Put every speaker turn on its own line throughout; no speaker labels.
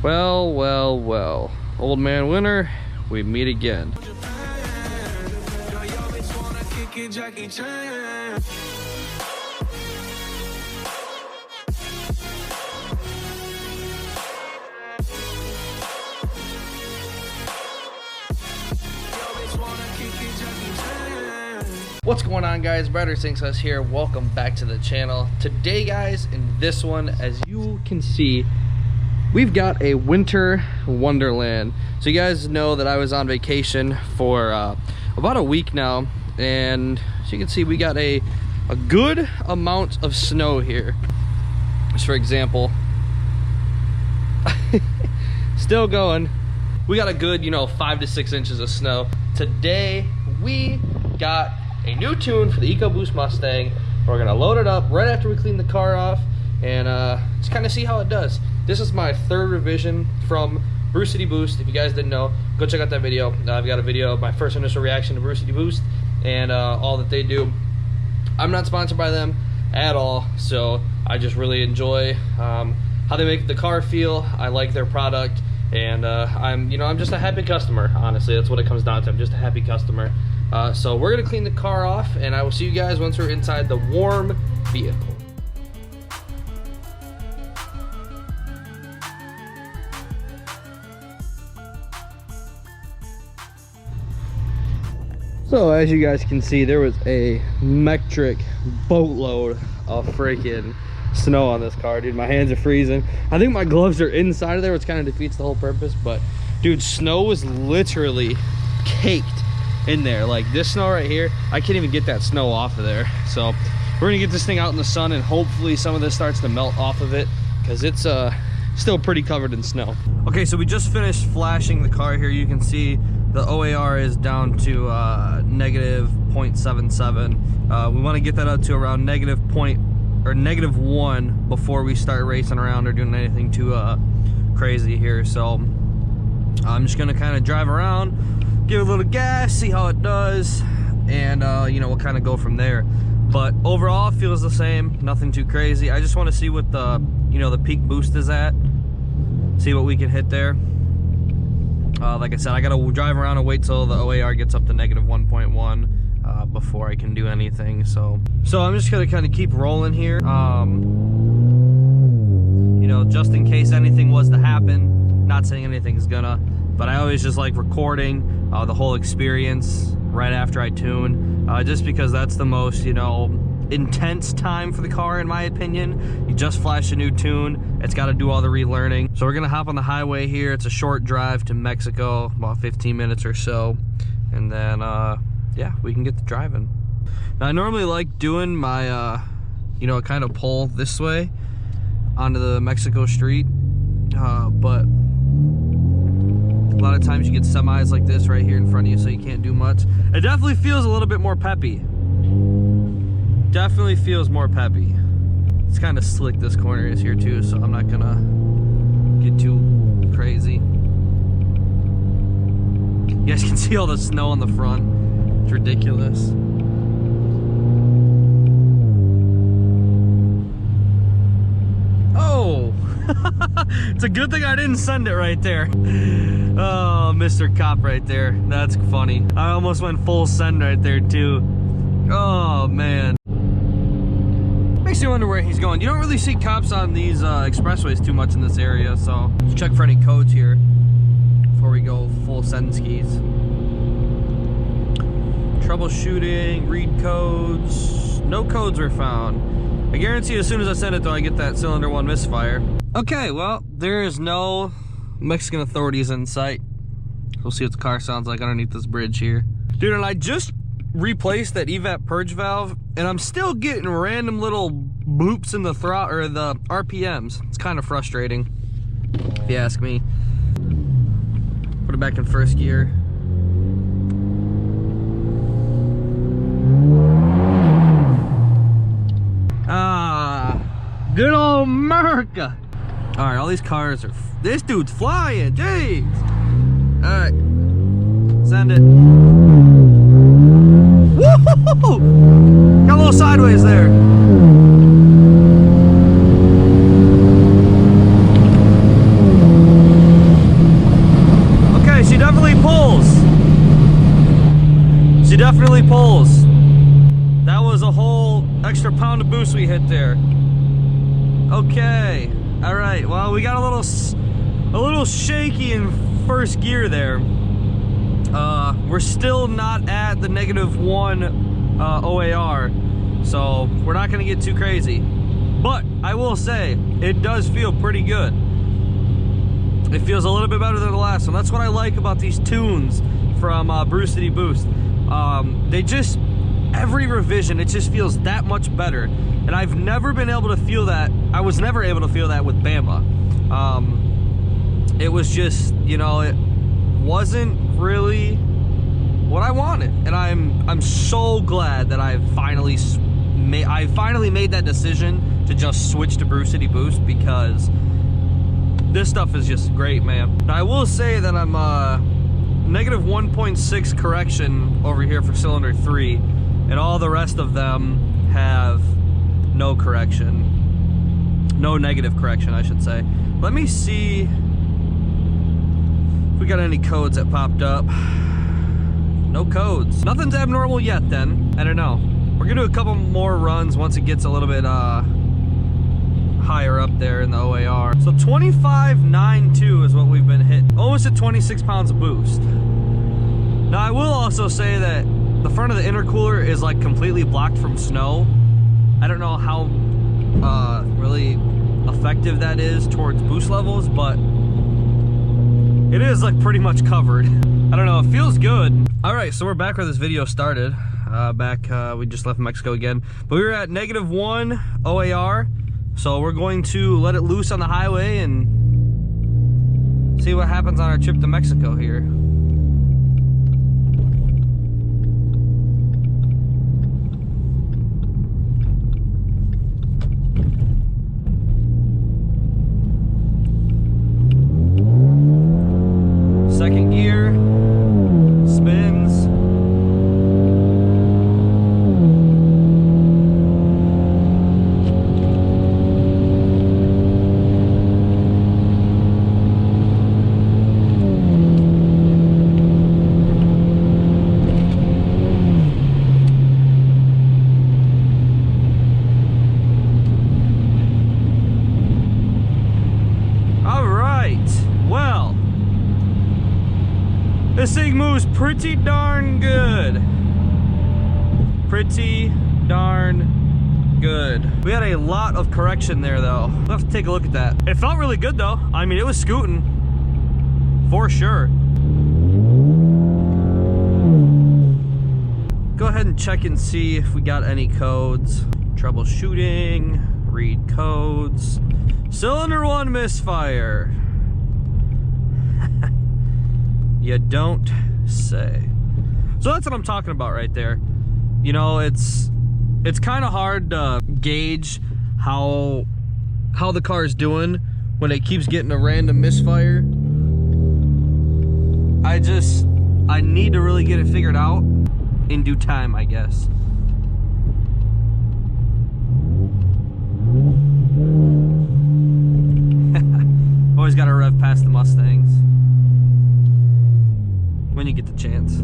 Well, well, well. Old man winter, we meet again. What's going on, guys? Brighter Sinks Us here. Welcome back to the channel. Today, guys, in this one, as you can see, we've got a winter wonderland. So you guys know that I was on vacation for about a week now, and as you can see, we got a good amount of snow here. Just for example, still going. We got a good, 5 to 6 inches of snow. Today, we got a new tune for the EcoBoost Mustang. We're gonna load it up right after we clean the car off and just kind of see how it does. This is my third revision from Brew City Boost. If you guys didn't know, go check out that video. I've got a video of my first initial reaction to Brew City Boost and all that they do. I'm not sponsored by them at all, so I just really enjoy how they make the car feel. I like their product, and I'm just a happy customer. Honestly, that's what it comes down to. I'm just a happy customer. So we're gonna clean the car off, and I will see you guys once we're inside the warm vehicle. So as you guys can see, there was a metric boatload of freaking snow on this car, dude. My hands are freezing. I think my gloves are inside of there, which kind of defeats the whole purpose, but dude, snow was literally caked in there. Like this snow right here, I can't even get that snow off of there. So we're gonna get this thing out in the sun, and hopefully some of this starts to melt off of it, because it's still pretty covered in snow. Okay, so we just finished flashing the car here. You can see the OAR is down to negative 0.77. We want to get that up to around negative 1 before we start racing around or doing anything too crazy here. So I'm just gonna kind of drive around, give it a little gas, see how it does, and we'll kind of go from there. But overall, it feels the same, nothing too crazy. I just want to see what the the peak boost is at, see what we can hit there. Like I said, I gotta drive around and wait till the OAR gets up to negative 1.1 before I can do anything. So I'm just gonna kind of keep rolling here, just in case anything was to happen. Not saying anything's gonna, but I always just like recording the whole experience right after I tune, just because that's the most intense time for the car, in my opinion. You just flash a new tune, it's got to do all the relearning. So we're gonna hop on the highway here. It's a short drive to Mexico, about 15 minutes or so, and then yeah, we can get to driving. Now I normally like doing my kind of pull this way onto the Mexico street, but a lot of times you get semis like this right here in front of you, so you can't do much. It definitely feels a little bit more peppy. Definitely feels more peppy. It's kind of slick, this corner is here too, so I'm not gonna get too crazy. You guys can see all the snow on the front. It's ridiculous. Oh! It's a good thing I didn't send it right there. Oh, Mr. Cop right there. That's funny. I almost went full send right there too. Oh man. Makes you wonder where he's going. You don't really see cops on these expressways too much in this area, so let's check for any codes here before we go full send skis. Troubleshooting, read codes. No codes were found. I guarantee as soon as I send it though, I get that cylinder 1 misfire. Okay, well, there is no Mexican authorities in sight. We'll see what the car sounds like underneath this bridge here. Dude, and I just replaced that evap purge valve, and I'm still getting random little bloops in the throttle or the RPMs. It's kind of frustrating, if you ask me. Put it back in first gear. Ah, good old America. All right, all these cars are, this dude's flying, jeez. All right, send it. Woo! Got a little sideways there. pulls. That was a whole extra pound of boost we hit there. Okay, all right. Well, we got a little shaky in first gear there. We're still not at the -1 OAR, so we're not gonna get too crazy. But I will say, it does feel pretty good. It feels a little bit better than the last one. That's what I like about these tunes from Brew City Boost. They just, every revision, it just feels that much better. And I've never been able to feel that. I was never able to feel that with Bama. It was just, you know, it wasn't really what I wanted. And I'm so glad that I finally made that decision to just switch to Brew City Boost, because this stuff is just great, man. Now, I will say that I'm -1.6 correction over here for cylinder 3, and all the rest of them have no correction. No negative correction, I should say. Let me see if we got any codes that popped up. No codes. Nothing's abnormal yet then. I don't know. We're gonna do a couple more runs once it gets a little bit higher up there in the OAR. So 25.92 is what we've been hitting. Almost at 26 pounds of boost. Now, I will also say that the front of the intercooler is like completely blocked from snow. I don't know how really effective that is towards boost levels, but it is like pretty much covered. I don't know, it feels good. All right, so we're back where this video started. We just left Mexico again, but we were at -1 OAR. So we're going to let it loose on the highway and see what happens on our trip to Mexico here. Second gear, spins. This thing moves pretty darn good. Pretty darn good. We had a lot of correction there though. We'll have to take a look at that. It felt really good though. I mean, it was scooting for sure. Go ahead and check and see if we got any codes. Troubleshooting, read codes. Cylinder 1 misfire. You don't say. So that's what I'm talking about right there. You know, it's kind of hard to gauge how the car is doing when it keeps getting a random misfire. I need to really get it figured out in due time, I guess. Always got to rev past the Mustangs when you get the chance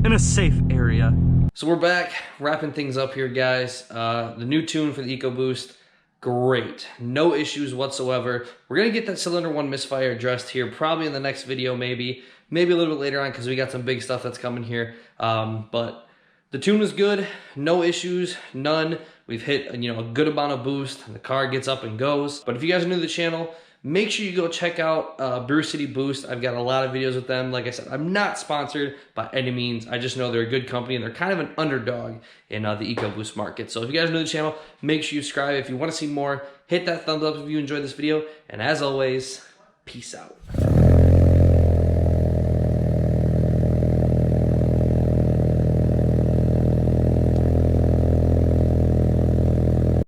in a safe area. So we're back wrapping things up here, guys. The new tune for the EcoBoost, great, no issues whatsoever. We're gonna get that cylinder 1 misfire addressed here probably in the next video, maybe a little bit later on, because we got some big stuff that's coming here. But the tune was good, no issues, none. We've hit, you know, a good amount of boost, and the car gets up and goes. But if you guys are new to the channel, make sure you go check out Brew City Boost. I've got a lot of videos with them. Like I said, I'm not sponsored by any means. I just know they're a good company, and they're kind of an underdog in the EcoBoost market. So if you guys are new to the channel, make sure you subscribe. If you want to see more, hit that thumbs up if you enjoyed this video. And as always, peace out.